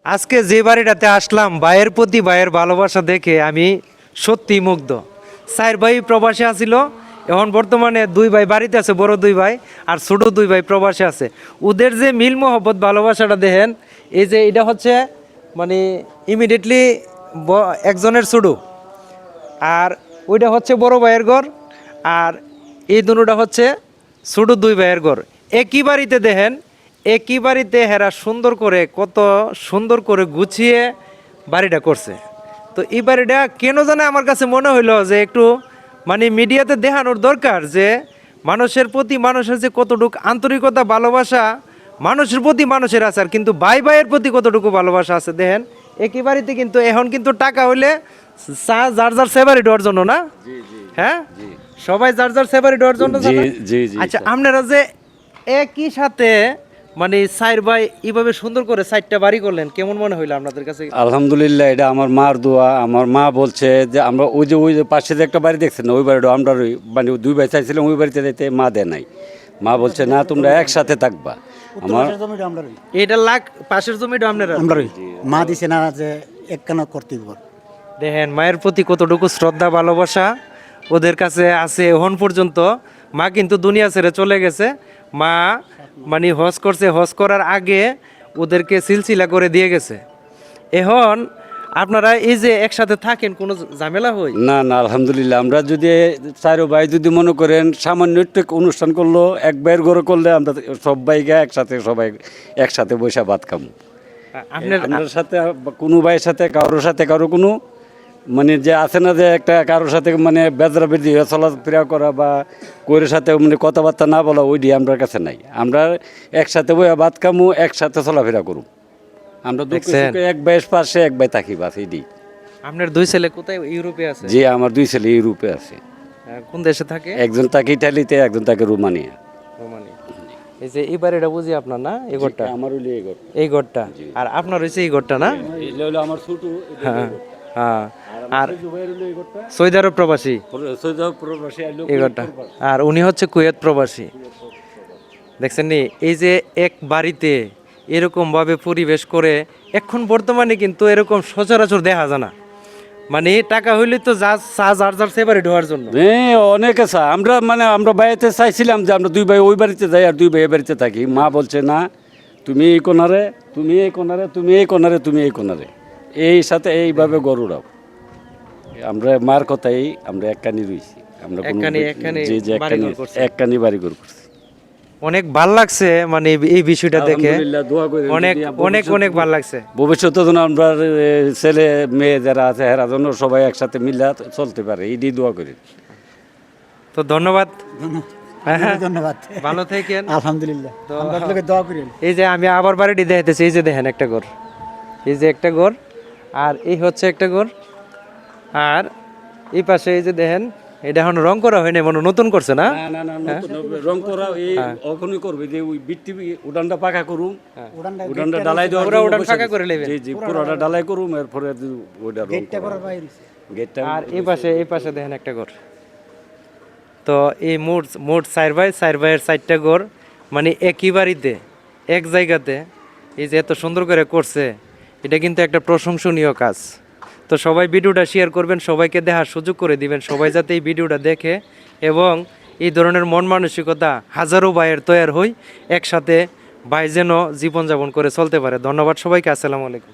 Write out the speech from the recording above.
আজকে যে বাড়িটাতে আসলাম ভাইয়ের প্রতি ভাইয়ের ভালোবাসা দেখে আমি সত্যি মুগ্ধ। চার ভাই প্রবাসী আছিল, এখন বর্তমানে দুই ভাই বাড়িতে আছে, বড় দুই ভাই আর ছোট দুই ভাই প্রবাসী আছে। ওদের যে মিল মহব্বত ভালোবাসাটা দেখেন, এই যে এটা হচ্ছে মানে ইমিডিয়েটলি একজনের ছোট, আর ওইটা হচ্ছে বড় ভাইয়ের ঘর, আর এই দুটোটা হচ্ছে ছোট দুই ভাইয়ের ঘর। একই বাড়িতে দেখেন, একই বাড়িতে হেরা সুন্দর করে কত সুন্দর করে গুছিয়ে বাড়িটা করছে। তো এই বাড়িটা কেন জানে আমার কাছে মনে হইলো যে একটু মানে মিডিয়াতে দেখানোর দরকার যে মানুষের প্রতি মানুষের যে কতটুকু আন্তরিকতা ভালোবাসা মানুষের প্রতি মানুষের আছে, আর কিন্তু ভাই ভাইয়ের প্রতি কতটুকু ভালোবাসা আছে দেখেন। একই বাড়িতে কিন্তু এখন কিন্তু টাকা হইলে যার যার সেভারি দেওয়ার জন্য না, হ্যাঁ সবাই যার যার সেভারি দেওয়ার জন্য। আচ্ছা, আপনারা যে একই সাথে মানে চার ভাই এইভাবে সুন্দর করে চারটা বাড়ি করলেন, কেমন মনে হইলো আপনাদের কাছে? আলহামদুলিল্লাহ, এটা আমার মার দোয়া। আমার মা বলছে যে আমরা ওই যে পাশে যে একটা বাড়ি দেখছেন না, ওই বাড়িটা আমরা মানে দুই ভাই চাইছিলাম ওই বাড়িতে যেতে, মা দেয় নাই। মা বলছে না, তোমরা একসাথে থাকবা। আমার এটা লাখ পাশের জমিটা আপনারা, মা দিছে না যে একখানা করতে দিব। দেখেন মায়ের প্রতি কতটুকু শ্রদ্ধা ভালোবাসা ওদের কাছে আছে এখন পর্যন্ত। মা কিন্তু দুনিয়া ছেড়ে চলে গেছে। মা মানে হজ করছে, হজ করার আগে ওদেরকে সিলসিলা করে দিয়ে গেছে। এখন আপনারা এই যে একসাথে থাকেন, কোনো ঝামেলা হয় না না, আলহামদুলিল্লাহ। আমরা যদি চারো ভাই যদি মনে করেন সামান্য একটু অনুষ্ঠান করলো, এক ভাইয়ের ঘরে করলে আমরা সব ভাইকে একসাথে সবাই একসাথে বসে ভাত খাবো। আপনার সাথে কোনো ভাইয়ের সাথে কারোর সাথে কারো কোনো মানে যে আছে না যে একটা কারোর সাথে মানে বেজরা বেজি চলাফেরা করা বা কোয়ের সাথে মানে কথাবার্তা না বলা, ওইটি আমার কাছে নাই। আমরা একসাথে বই ভাত খামু, একসাথে চলাফেরা করুম। আমরা এক ভাইয়ের পাশে এক ভাই থাকি, বাস এইটি। আপনার দুই ছেলে কোথায়? ইউরোপে আছে? জি, আমার দুই ছেলে ইউরোপে আছে। কোন দেশে থাকে? একজন থাকে ইটালিতে, একজন থাকে রোমানিয়া। রোমানিয়া। এই যে এই বাড়িটা বুঝি আপনার না? এই ঘরটা আমার হইলো এই ঘরটা, আর আপনার হইছে এই ঘরটা না? এটা হলো আমার ছোট। হ্যাঁ হ্যাঁ। আর সৌদি আরব প্রবাসী এই ঘরটা, আর উনি হচ্ছে কুয়েত প্রবাসী। দেখছেন নি, এই যে এক বাড়িতে এরকম ভাবে পরিবেশ করে এখন বর্তমানে কিন্তু এরকম সচরাচর দেখা যায় না। মানে টাকা হইলে তো যার যার সেপারেট হওয়ার জন্য অনেক আছে। আমরা মানে আমরা বাড়িতে চাইছিলাম যে আমরা দুই ভাই ওই বাড়িতে যাই আর দুই ভাই এই বাড়িতে থাকি। মা বলছে না, তুমি এই কোনারে, তুমি এই কোনারে, তুমি এই কোনারে, তুমি এই কোনারে, এই সাথে এইভাবে গরুরাও। আমরা মার কথাই আমরা একখানি রয়েছি। আমরা একখানি বাড়ি ঘর করছি। অনেক ভাল লাগছে মানে এই বিষয়টা দেখে, অনেক অনেক অনেক ভাল লাগছে। ভবিষ্যতে যেন আমরা ছেলে মেয়ে যারা আছে এরা যেন সবাই একসাথে মিলে চলতে পারে, এই দিয়ে দোয়া করি। তো ধন্যবাদ, ধন্যবাদ, ভালো থাকেন। আলহামদুলিল্লাহ, আপনাকে দোয়া করি। এই যে আমি আবার বাড়িটি দেখাইতেছি, এই যে দেখেন একটা ঘর, এই যে একটা ঘর, আর এই হচ্ছে একটা ঘর, আর এই পাশে এই যে দেখেন, এটা এখন রং করা হয়নি, মনে নতুন করছে না? রং করা এই ওখানে করবে যে ওই বিটটি উড়ানটা পাকা করুম, উড়ানটা ডালাই দেওয়া, পুরো উড়ান পাকা করে নেবেন। জি জি, পুরোটা ডালাই করুম, এরপরে ওইটা রং করা গেটটা। আর এই পাশে দেখেন একটা ঘর। তো এই মোট চার ভাইয়ের চারটা ঘর, মানে একই বাড়িতে এক জায়গাতে এই যে এত সুন্দর করে করছে, এটা কিন্তু একটা প্রশংসনীয় কাজ। তো সবাই ভিডিওটা শেয়ার করবেন, সবাইকে দেখার সুযোগ করে দিবেন, সবাই যাতে এই ভিডিওটা দেখে এবং এই ধরনের মন মানসিকতা হাজারো ভাইয়ের তৈরি হই, একসাথে ভাই যেন জীবনযাপন করে চলতে পারে। ধন্যবাদ সবাইকে, আসসালামু আলাইকুম।